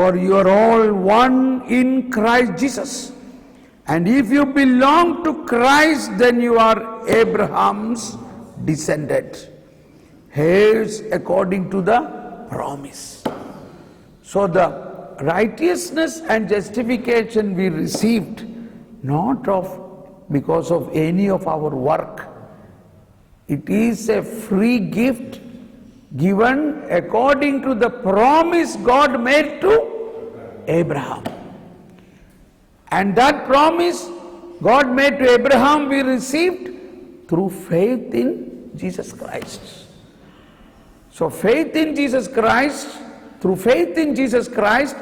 For you are all one in Christ Jesus. And if you belong to Christ, then you are Abraham's descendant, heirs according to the promise. So the righteousness and justification we received not because of any of our work. It is a free gift given according to the promise God made to Abraham. And that promise God made to Abraham we received through faith in Jesus Christ. So faith in Jesus Christ, through faith in Jesus Christ,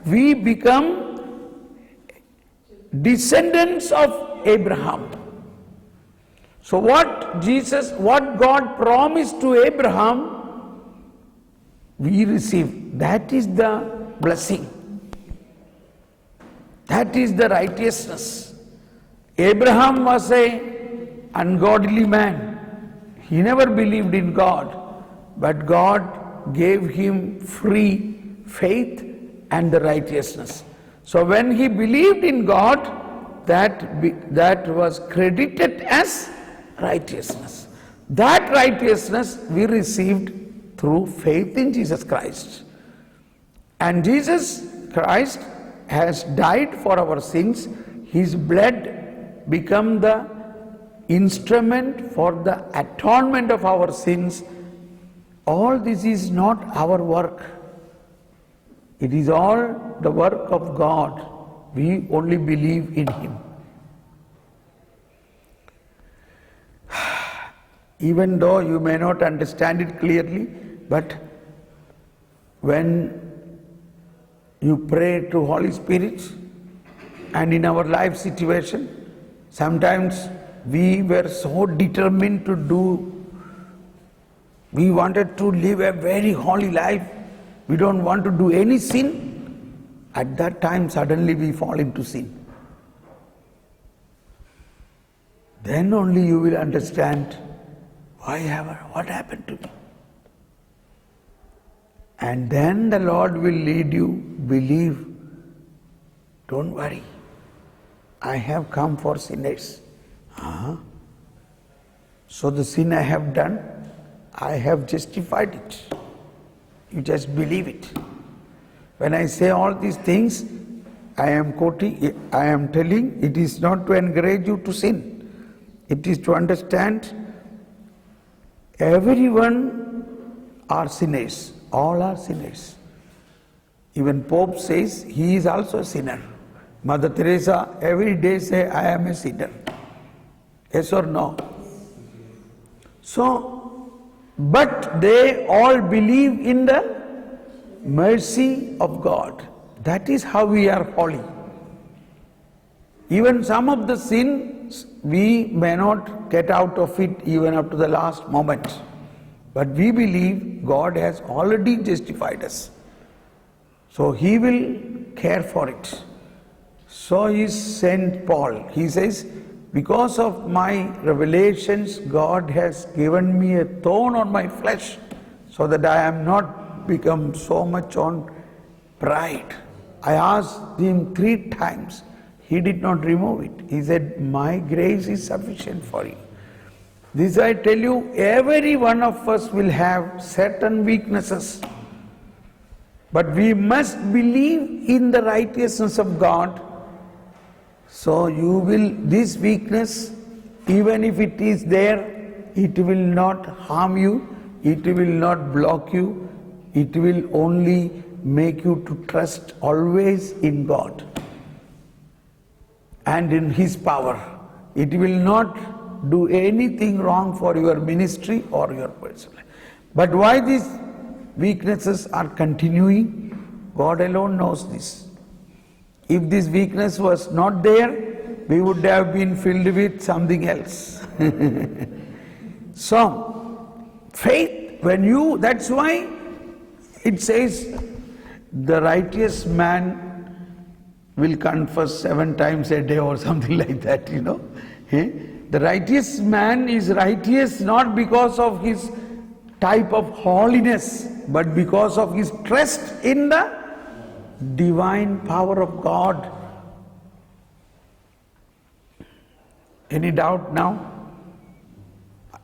we become descendants of Abraham. So what God promised to Abraham, we receive. That is the blessing. That is the righteousness. Abraham was an ungodly man. He never believed in God. But God gave him free faith and the righteousness. So when he believed in God, that was credited as righteousness. That righteousness we received through faith in Jesus Christ. And Jesus Christ has died for our sins. His blood became the instrument for the atonement of our sins. All this is not our work. It is all the work of God. We only believe in Him. Even though you may not understand it clearly, but when you pray to Holy Spirit and in our life situation, sometimes we were so determined to do, we wanted to live a very holy life, we don't want to do any sin. At that time suddenly we fall into sin. Then only you will understand what happened to me. And then the Lord will lead you, believe, don't worry, I have come for sinners. So the sin I have done, I have justified it. You just believe it. When I say all these things, I am telling, it is not to encourage you to sin. It is to understand everyone are sinners. All are sinners. Even Pope says he is also a sinner. Mother Teresa every day say, I am a sinner. Yes or no? So, but they all believe in the mercy of God. That is how we are holy. Even some of the sins we may not get out of it even up to the last moment. But we believe God has already justified us. So He will care for it. So is Saint Paul. He says, because of my revelations, God has given me a thorn on my flesh so that I am not become so much on pride. I asked Him 3 times. He did not remove it. He said, my grace is sufficient for you. This I tell you, every one of us will have certain weaknesses. But we must believe in the righteousness of God. So this weakness, even if it is there, it will not harm you, it will not block you, it will only make you to trust always in God and in His power. It will not do anything wrong for your ministry or your personal life. But why these weaknesses are continuing, God alone knows this. If this weakness was not there, we would have been filled with something else. So, faith, that's why it says, the righteous man will confess 7 times a day or something like that, The righteous man is righteous not because of his type of holiness, but because of his trust in the divine power of God. Any doubt now?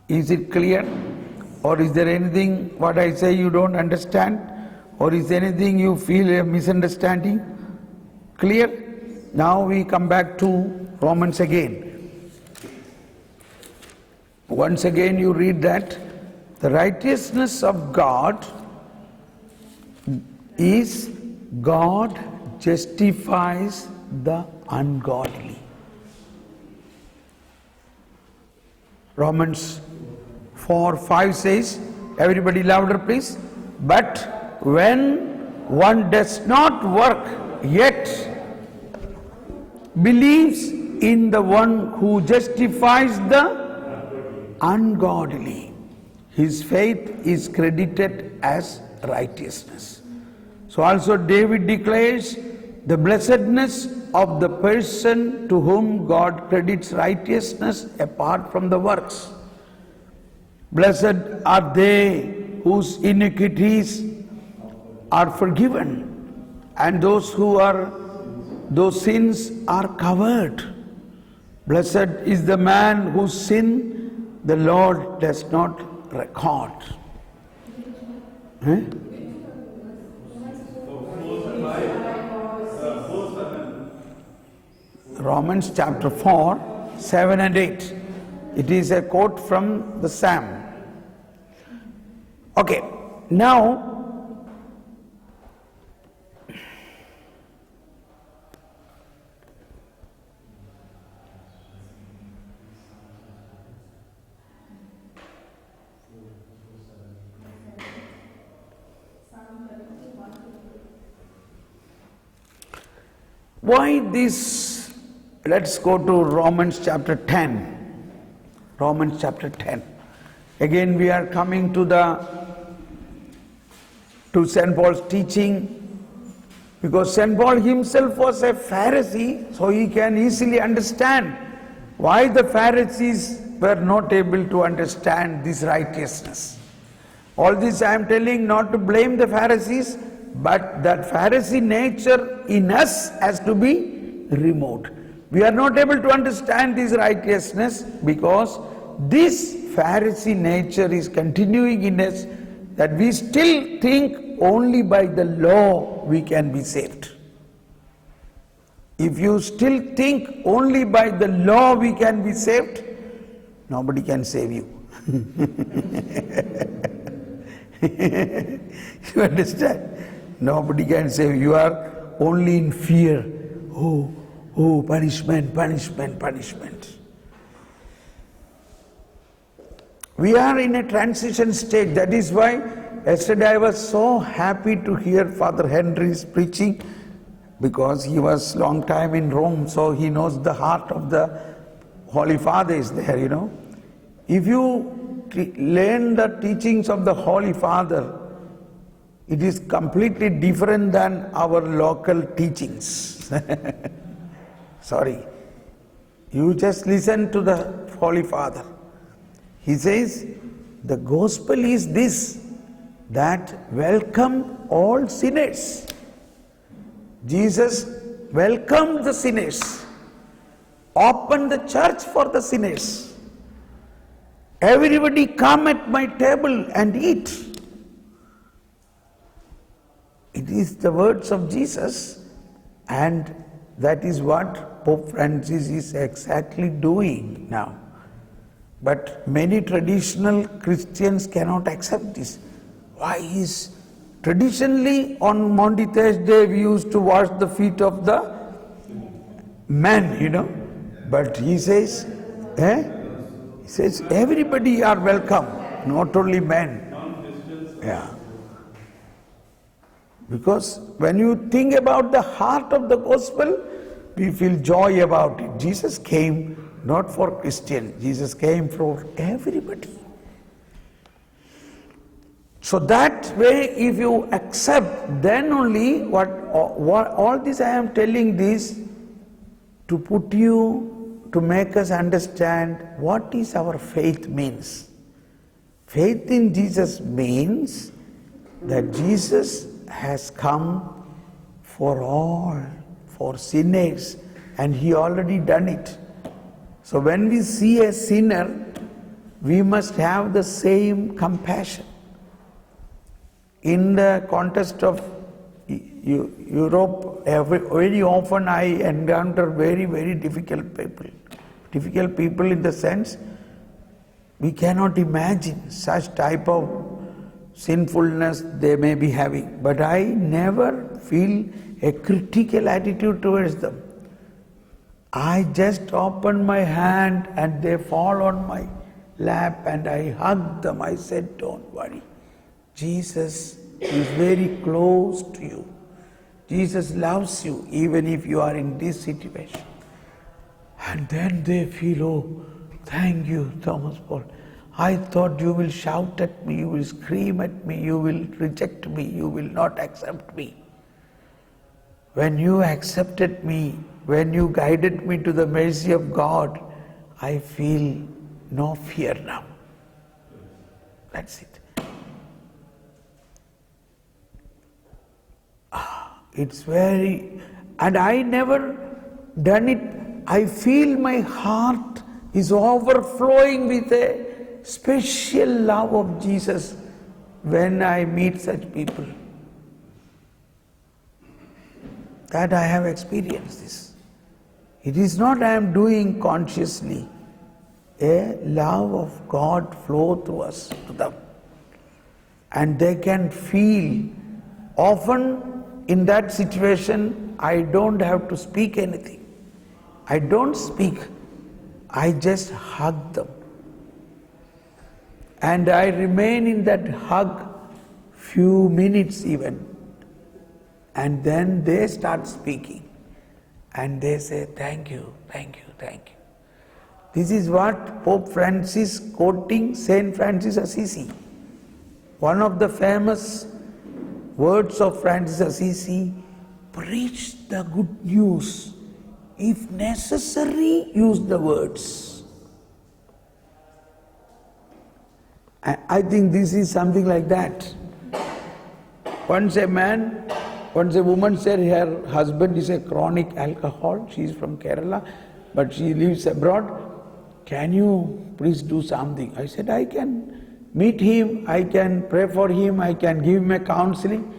Is it clear? Or is there anything what I say you don't understand? Or is there anything you feel a misunderstanding? Clear? Now we come back to Romans again. Once again you read that the righteousness of God is God justifies the ungodly. Romans 4:5 says, everybody louder please, but when one does not work yet believes in the one who justifies the ungodly, his faith is credited as righteousness. So also David declares the blessedness of the person to whom God credits righteousness apart from the works. Blessed are they whose iniquities are forgiven and those sins are covered. Blessed is the man whose sin the Lord does not record. Romans chapter 4, 7 and 8. It is a quote from the Psalm. Okay, now why this? Let's go to Romans chapter 10. Romans chapter 10. Again we are coming to St. Paul's teaching, because St. Paul himself was a Pharisee, so he can easily understand why the Pharisees were not able to understand this righteousness. All this I am telling not to blame the Pharisees, but that Pharisee nature in us has to be removed. We are not able to understand this righteousness because this Pharisee nature is continuing in us, that we still think only by the law we can be saved. If you still think only by the law we can be saved, nobody can save you. You understand? Nobody can save you. You are only in fear. Oh, punishment, punishment, punishment. We are in a transition state. That is why yesterday I was so happy to hear Father Henry's preaching, because he was long time in Rome, so he knows the heart of the Holy Father is there, you know. If you learn the teachings of the Holy Father, it is completely different than our local teachings. Sorry. You just listen to the Holy Father. He says, the gospel is this, that welcome all sinners. Jesus welcomed the sinners, opened the church for the sinners. Everybody come at my table and eat. It is the words of Jesus, and that is what Pope Francis is exactly doing now. But many traditional Christians cannot accept this. Why is traditionally on Maundy Thursday we used to wash the feet of the men, you know. But he says, he says everybody are welcome, not only men. Yeah. Because when you think about the heart of the gospel, we feel joy about it. Jesus came not for Christians, Jesus came for everybody. So that way, if you accept, then only what all this I am telling this to put you, to make us understand what is our faith means. Faith in Jesus means that Jesus has come for all, for sinners, and He already done it. So when we see a sinner, we must have the same compassion. In the context of Europe, very often I encounter very, very difficult people. Difficult people in the sense, we cannot imagine such type of sinfulness they may be having. But I never feel a critical attitude towards them. I just open my hand and they fall on my lap and I hug them. I said, don't worry. Jesus is very close to you. Jesus loves you even if you are in this situation. And then they feel, oh, thank you, Thomas Paul. I thought you will shout at me, you will scream at me, you will reject me, you will not accept me. When you accepted me, when you guided me to the mercy of God, I feel no fear now. That's it. It's very, and I never done it. I feel my heart is overflowing with a special love of Jesus when I meet such people. That I have experienced this. It is not I am doing consciously. A love of God flow through us to them. And they can feel. Often in that situation, I don't have to speak anything. I don't speak. I just hug them. And I remain in that hug few minutes even. And then they start speaking. And they say, thank you, thank you, thank you. This is what Pope Francis, quoting Saint Francis Assisi. One of the famous words of Francis Assisi, preach the good news. If necessary, use the words. I think this is something like that. Once a woman said her husband is a chronic alcohol. She is from Kerala, but she lives abroad. Can you please do something? I said, I can meet him, I can pray for him, I can give him a counseling.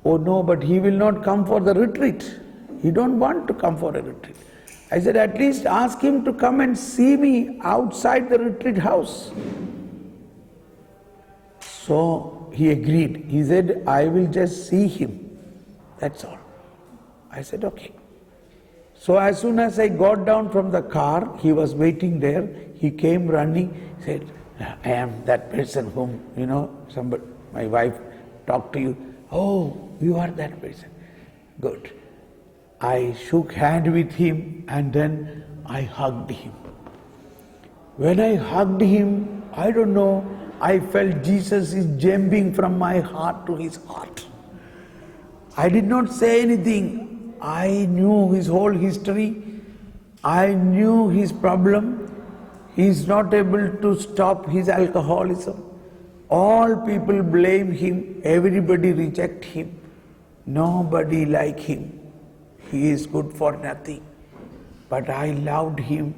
Oh no, but he will not come for the retreat. He don't want to come for a retreat. I said, at least ask him to come and see me outside the retreat house. So he agreed. He said, I will just see him. That's all. I said, okay. So as soon as I got down from the car, he was waiting there. He came running, said, I am that person whom, somebody, my wife talked to you. Oh, you are that person. Good. I shook hand with him and then I hugged him. When I hugged him, I don't know, I felt Jesus is jumping from my heart to his heart. I did not say anything. I knew his whole history. I knew his problem. He is not able to stop his alcoholism. All people blame him. Everybody reject him. Nobody like him. He is good for nothing. But I loved him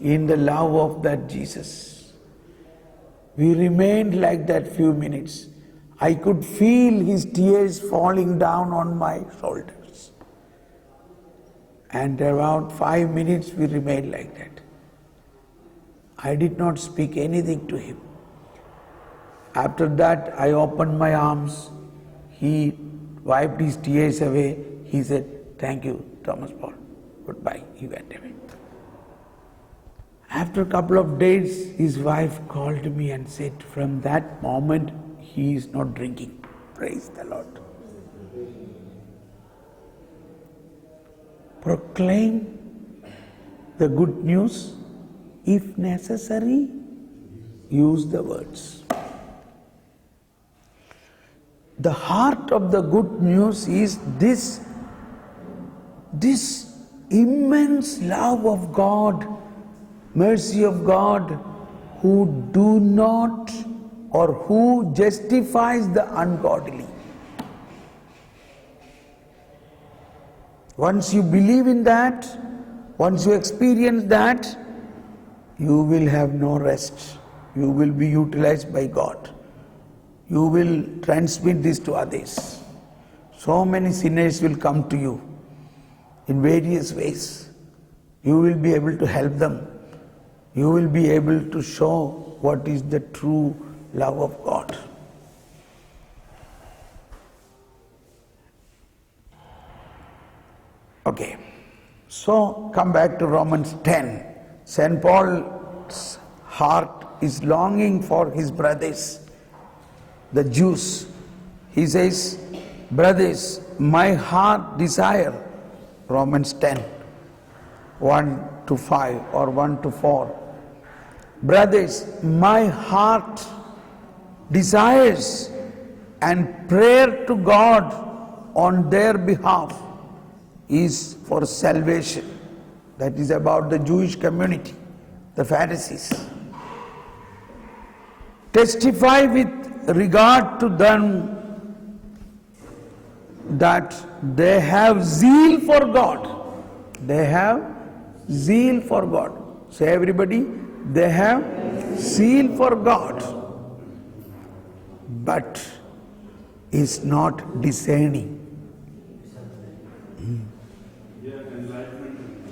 in the love of that Jesus. We remained like that few minutes. I could feel his tears falling down on my shoulders. And around 5 minutes we remained like that. I did not speak anything to him. After that I opened my arms. He wiped his tears away. He said, thank you, Thomas Paul. Goodbye. He went away. After a couple of days, his wife called me and said, from that moment, he is not drinking. Praise the Lord. Proclaim the good news. If necessary, use the words. The heart of the good news is this immense love of God, mercy of God, who do not or who justifies the ungodly. Once you believe in that, once you experience that, you will have no rest. You will be utilized by God. You will transmit this to others. So many sinners will come to you in various ways. You will be able to help them. You will be able to show what is the true love of God. Okay, so come back to Romans 10. St. Paul's heart is longing for his brothers, the Jews. He says, brothers, my heart desire, Romans 10, 1 to 5 or 1 to 4. Brothers, my heart desires and prayer to God on their behalf is for salvation. That is about the Jewish community, the Pharisees. Testify with regard to them that they have zeal for God. They have zeal for God. Say everybody, they have zeal for God, but is not discerning.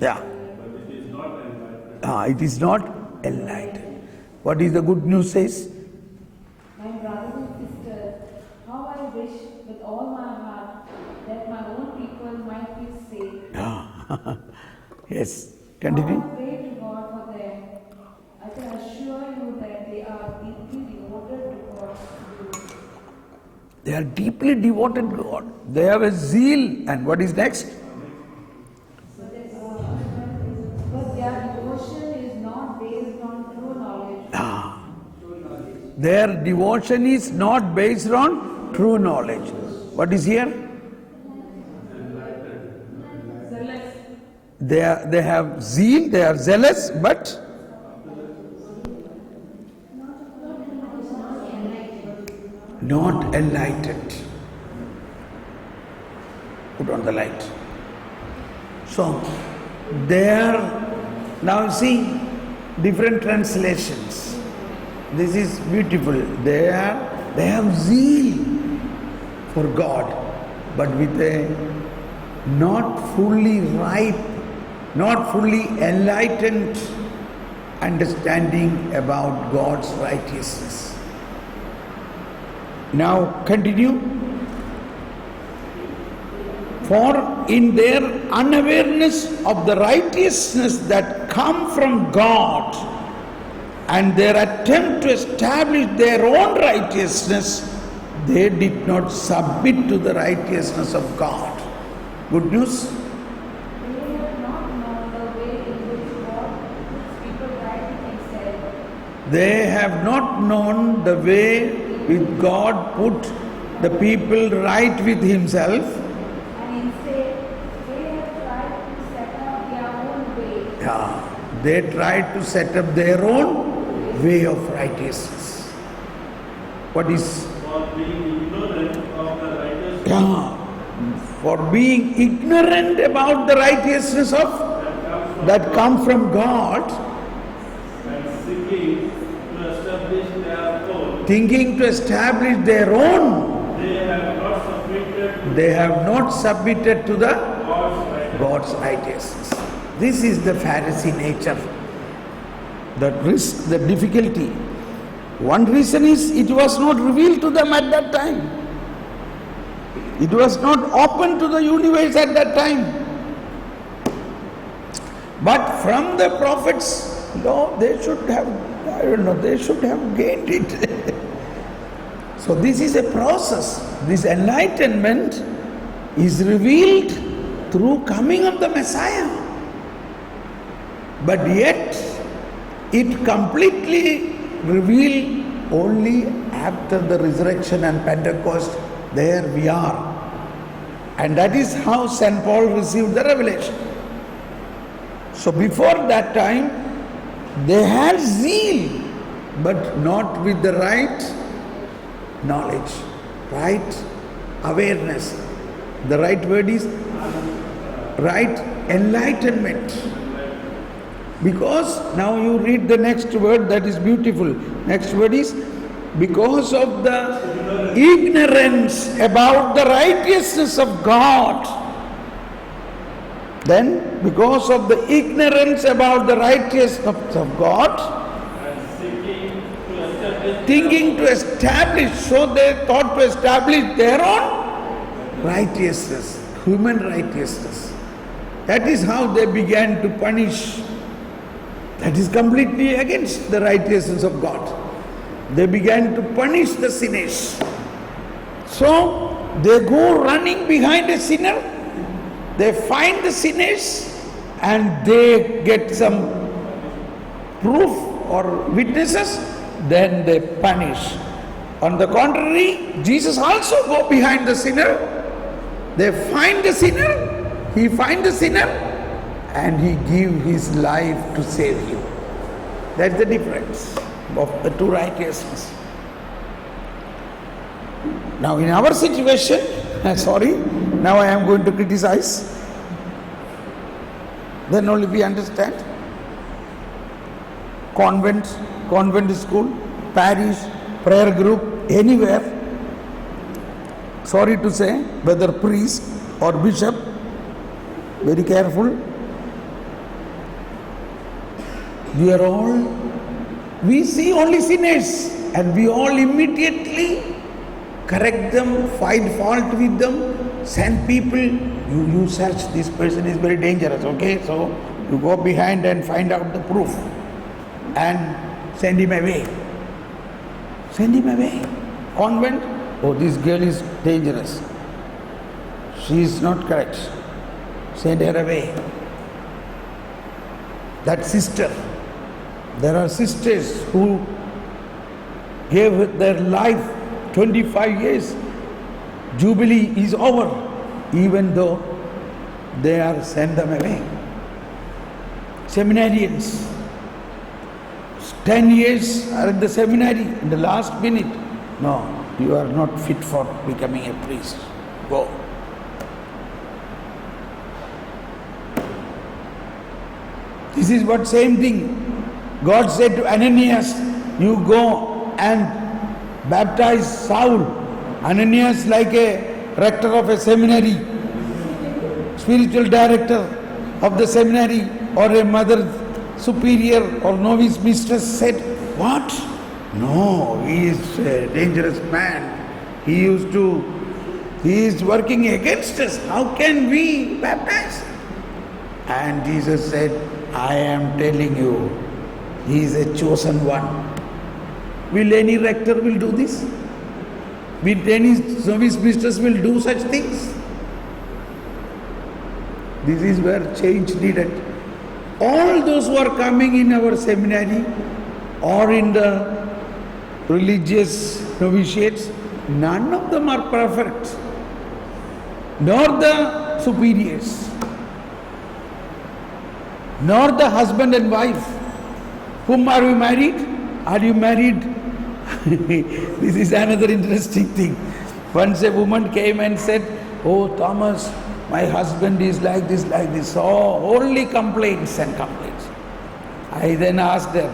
Yeah. It is not enlightened. What is the good news says? My brothers and sisters, how I wish with all my heart that my own people might be saved. Yes, continue. I pray to God for them. I can assure you that they are deeply devoted to God. They are deeply devoted to God. They have a zeal. And what is next? But their devotion is not based on true knowledge. Their devotion is not based on true knowledge. What is here? Zealous. They have zeal, they are zealous, but not enlightened. Put on the light. So, there, now see, different translations. This is beautiful. They have zeal for God, but with a not fully ripe, not fully enlightened understanding about God's righteousness. Now continue. For in their unawareness of the righteousness that come from God and their attempt to establish their own righteousness, they did not submit to the righteousness of God. Good news? They have not known the way in which God puts people right with Himself. They have not known the way with God put the people right with Himself. And instead, they have tried to set up their own way. They tried to set up their own way of righteousness. What is? For being ignorant of the righteousness For being ignorant about the righteousness of that come from God, and seeking to establish their own, thinking to establish their own, they have not submitted to the God's righteousness. God's righteousness. This is the Pharisee nature. The risk, the difficulty. One reason is it was not revealed to them at that time. It was not open to the universe at that time. But from the prophets, they should have, they should have gained it. So this is a process. This enlightenment is revealed through coming of the Messiah. But yet, it completely revealed only after the resurrection and Pentecost. There we are. And that is how St. Paul received the revelation. So before that time, they had zeal, but not with the right knowledge, right awareness. The right word is right enlightenment. Because now you read the next word, that is beautiful. Next word is because of the ignorance about the righteousness of God. Then because of the ignorance about the righteousness of God, thinking to establish, so they thought to establish their own righteousness, human righteousness. That is how they began to punish. That is completely against the righteousness of God. They began to punish the sinners. So they go running behind a sinner, they find the sinners and they get some proof or witnesses, then they punish. On the contrary, Jesus also go behind the sinner. They find the sinner, he find the sinner, and he give his life to save you. That's the difference of the two righteousness. Now in our situation, now I am going to criticize. Then only we understand. Convent school, parish, prayer group, anywhere. Sorry to say, whether priest or bishop, very careful. We see only sinners and we all immediately correct them, find fault with them, send people, you search, this person is very dangerous, okay? So you go behind and find out the proof and send him away. Send him away. Convent, oh, this girl is dangerous. She is not correct. Send her away. That sister, there are sisters who gave their life 25 years. Jubilee is over, even though they are sent them away. Seminarians, 10 years are in the seminary, in the last minute, no, you are not fit for becoming a priest. Go. This is what same thing. God said to Ananias, you go and baptize Saul. Ananias, like a rector of a seminary, spiritual director of the seminary, or a mother superior or novice mistress, said, what? No, he is a dangerous man. He is working against us. How can we baptize? And Jesus said, I am telling you, he is a chosen one. Will any rector will do this? Will any novice mistress will do such things? This is where change needed. All those who are coming in our seminary or in the religious novitiates, none of them are perfect, nor the superiors, nor the husband and wife. Whom are you married? Are you married? This is another interesting thing. Once a woman came and said, oh Thomas, my husband is like this, like this. Oh, only complaints and complaints. I then asked her,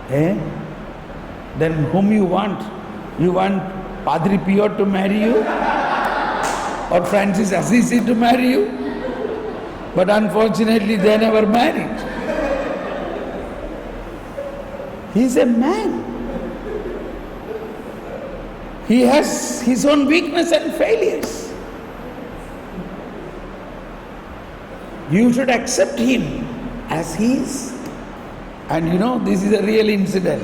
then whom you want? You want Padre Pio to marry you? Or Francis Assisi to marry you? But unfortunately they never married. He is a man. He has his own weakness and failures. You should accept him as he is. And you know, this is a real incident.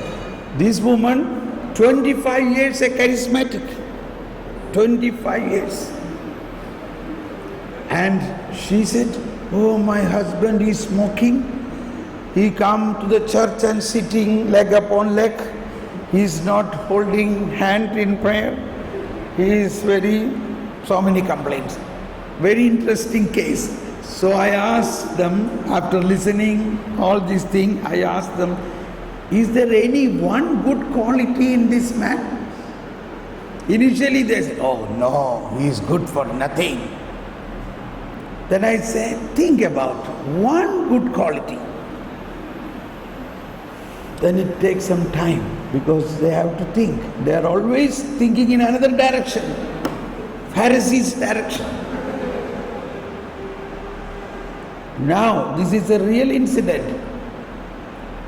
This woman, 25 years a charismatic. 25 years. And she said, oh, my husband is smoking. He come to the church and sitting leg upon leg. He is not holding hand in prayer. He is so many complaints. Very interesting case. So I asked them, after listening all these things, I asked them, is there any one good quality in this man? Initially they said, oh no, he is good for nothing. Then I say, think about one good quality. Then it takes some time because they have to think. They are always thinking in another direction, Pharisees' direction. Now, this is a real incident.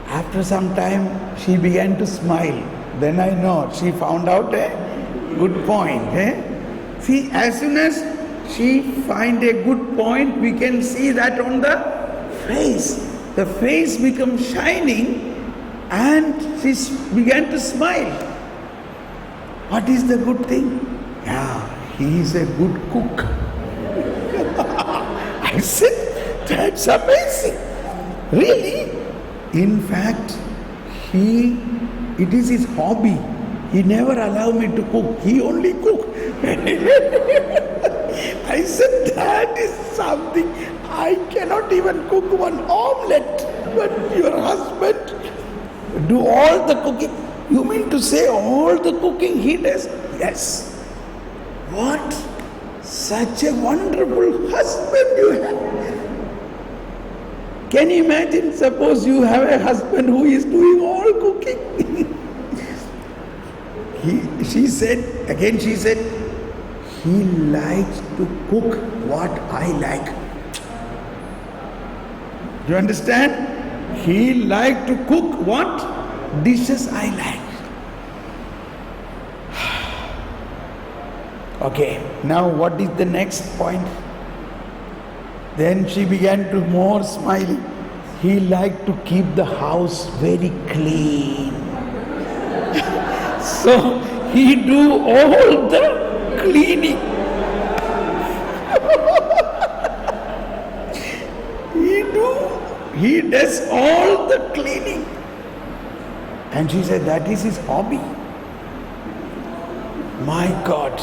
After some time, she began to smile. Then I know she found out a good point. See, as soon as she find a good point, we can see that on the face. The face becomes shining and she began to smile. What is the good thing? Yeah, he is a good cook. I said, that's amazing. Really? In fact, it is his hobby. He never allowed me to cook. He only cook. I said, that is something. I cannot even cook one omelette. But your husband do all the cooking. You mean to say all the cooking he does? Yes. What? Such a wonderful husband you have. Can you imagine, suppose you have a husband who is doing all cooking? She said, he likes to cook what I like. Do you understand? He likes to cook what dishes I like. Okay, now what is the next point? Then she began to more smiling. He liked to keep the house very clean. So he do all the cleaning. He does all the cleaning. And she said that is his hobby. My God.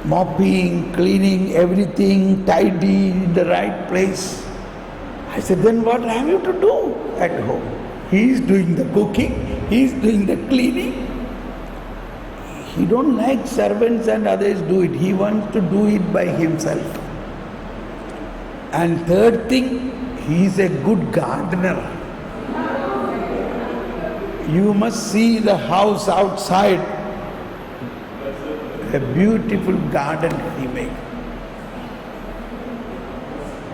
Mopping, cleaning, everything tidy in the right place. I said, then what have you to do at home? He is doing the cooking, he is doing the cleaning. He don't like servants and others do it. He wants to do it by himself. And third thing, he is a good gardener. You must see the house outside. A beautiful garden he made.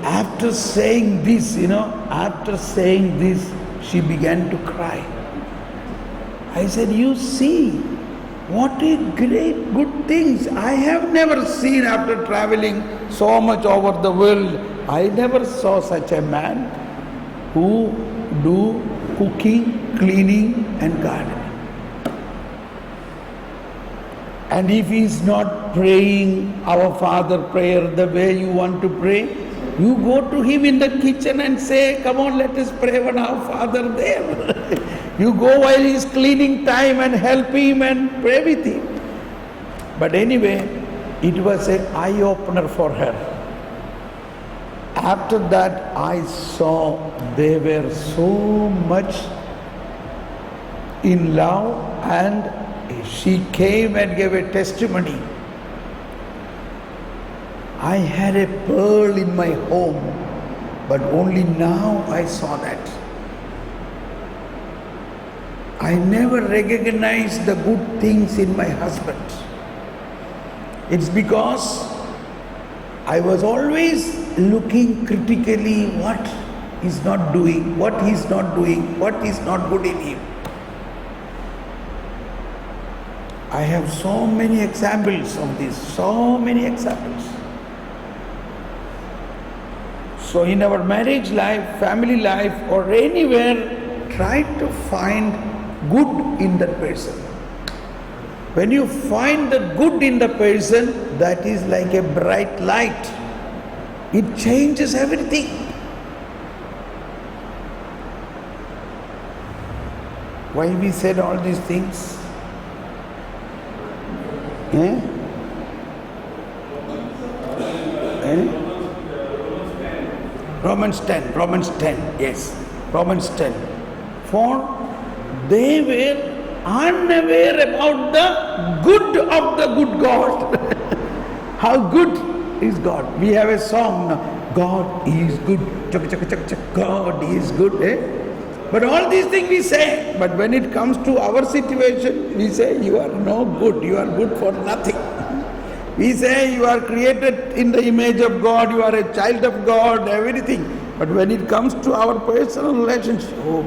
After saying this, she began to cry. I said, you see, what a great good things. I have never seen after traveling so much over the world. I never saw such a man who do cooking, cleaning and gardening. And if he is not praying our Father prayer the way you want to pray, you go to him in the kitchen and say, come on, let us pray one our Father there. You go while he is cleaning time and help him and pray with him. But anyway, it was an eye-opener for her. After that, I saw they were so much in love, and she came and gave a testimony. I had a pearl in my home, but only now I saw that. I never recognized the good things in my husband. It's because I was always looking critically what he's not doing, what is not good in him. I have so many examples of this, so many examples. So in our marriage life, family life, or anywhere, try to find good in that person. When you find the good in the person, that is like a bright light. It changes everything. Why we said all these things? Romans 10, yes, Romans 10. For they were unaware about the good of the good God. How good is God. We have a song now, God is good, chak, chak, chak, chak, God is good. But all these things we say, but when it comes to our situation, we say you are no good, you are good for nothing. We say you are created in the image of God, you are a child of God, everything. But when it comes to our personal relationship, oh.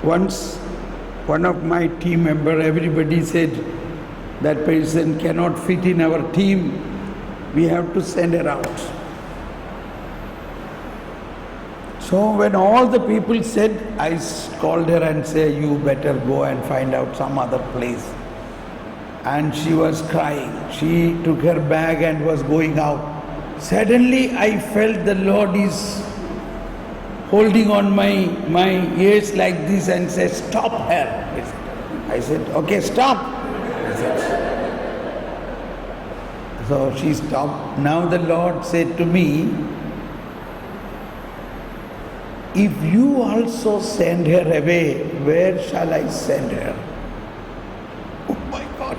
Once, one of my team member, everybody said, that person cannot fit in our team, we have to send her out. So when all the people said, I called her and said, you better go and find out some other place. And she was crying. She took her bag and was going out. Suddenly I felt the Lord is holding on my ears like this and said, stop her. I said, okay, stop. So she stopped. Now the Lord said to me, if you also send her away, where shall I send her? Oh my God.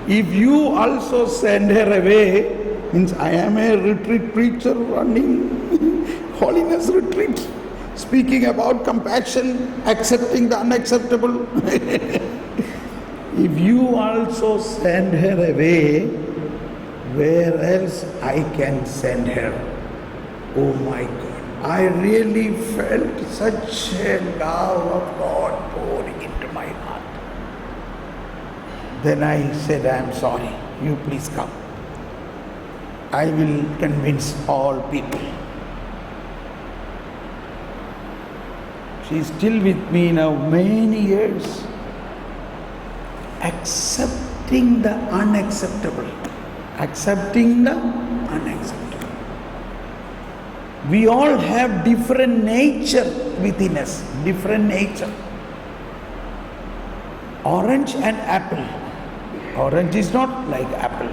If you also send her away, means I am a retreat preacher running holiness retreat, speaking about compassion, accepting the unacceptable. If you also send her away, where else I can send her? Oh my God. I really felt such a love of God pouring into my heart. Then I said, I am sorry, you please come. I will convince all people. She is still with me now many years, accepting the unacceptable. Accepting the unacceptable. We all have different nature within us, different nature. Orange and apple. Orange is not like apple,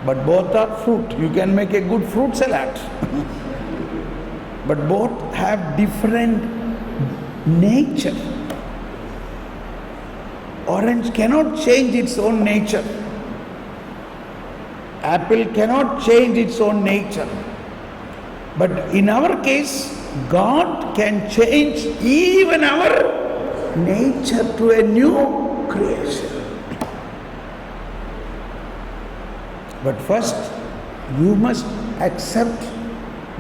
but both are fruit. You can make a good fruit salad. But both have different nature. Orange cannot change its own nature. Apple cannot change its own nature. But in our case, God can change even our nature to a new creation. But first, you must accept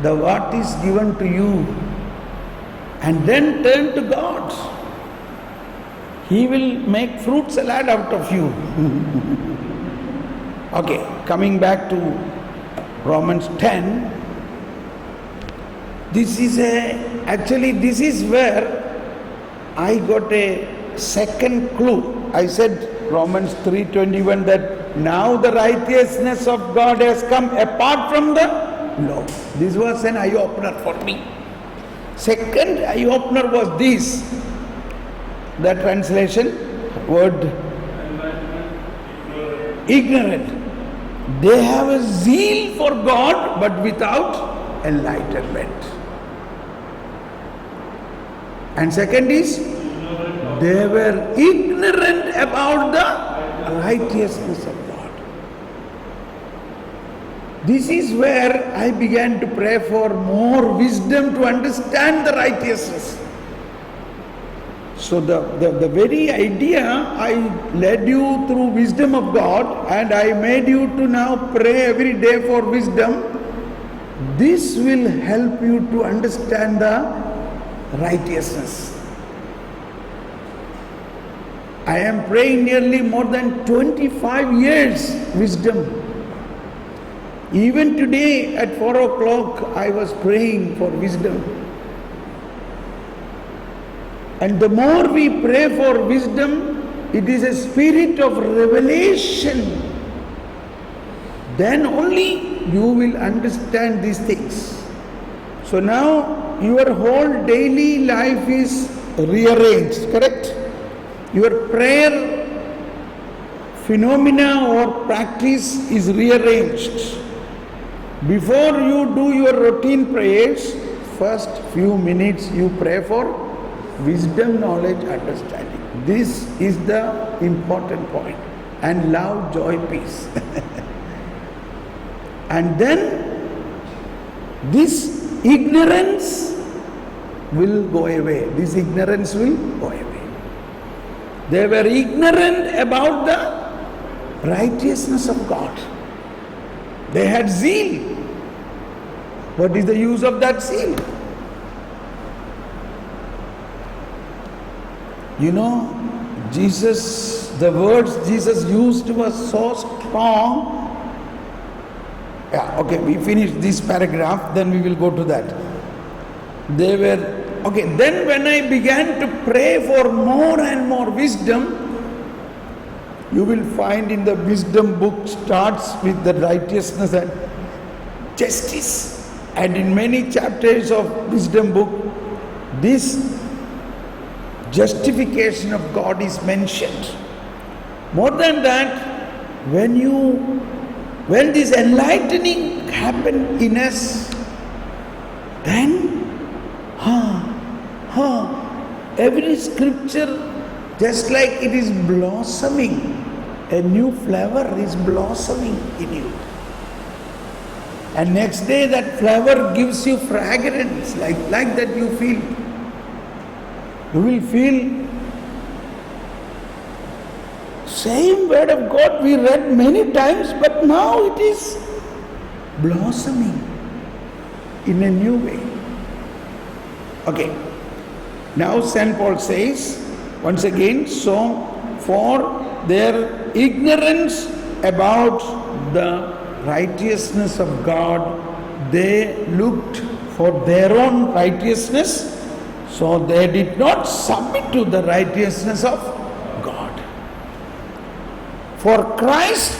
the what is given to you and then turn to God. He will make fruit salad out of you. Okay, coming back to Romans 10. This is where I got a second clue. I said Romans 3:21 that now the righteousness of God has come apart from the law. This was an eye-opener for me. Second eye-opener was this. The translation word ignorant. They have a zeal for God but without enlightenment. And second is, they were ignorant about the righteousness of God. This is where I began to pray for more wisdom to understand the righteousness. So the very idea, I led you through wisdom of God and I made you to now pray every day for wisdom. This will help you to understand the righteousness. I am praying nearly more than 25 years wisdom. Even today at 4 o'clock I was praying for wisdom. And the more we pray for wisdom, it is a spirit of revelation. Then only you will understand these things. So now your whole daily life is rearranged, correct? Your prayer phenomena or practice is rearranged. Before you do your routine prayers, first few minutes you pray for wisdom, knowledge, understanding. This is the important point. And love, joy, peace. And then this ignorance will go away. This ignorance will go away. They were ignorant about the righteousness of God. They had zeal. What is the use of that zeal? You know, Jesus, the words Jesus used was so strong. Yeah, okay, we finish this paragraph, then we will go to that. They were, okay, then when I began to pray for more and more wisdom, you will find in the wisdom book starts with the righteousness and justice. And in many chapters of wisdom book, this justification of God is mentioned. More than that, when this enlightening happened in us, then every scripture, just like it is blossoming, a new flower is blossoming in you. And next day that flower gives you fragrance, like that you feel. You will feel same word of God we read many times, but now it is blossoming in a new way. Okay. Now St. Paul says, once again, so for their ignorance about the righteousness of God, they looked for their own righteousness, so they did not submit to the righteousness of God. For Christ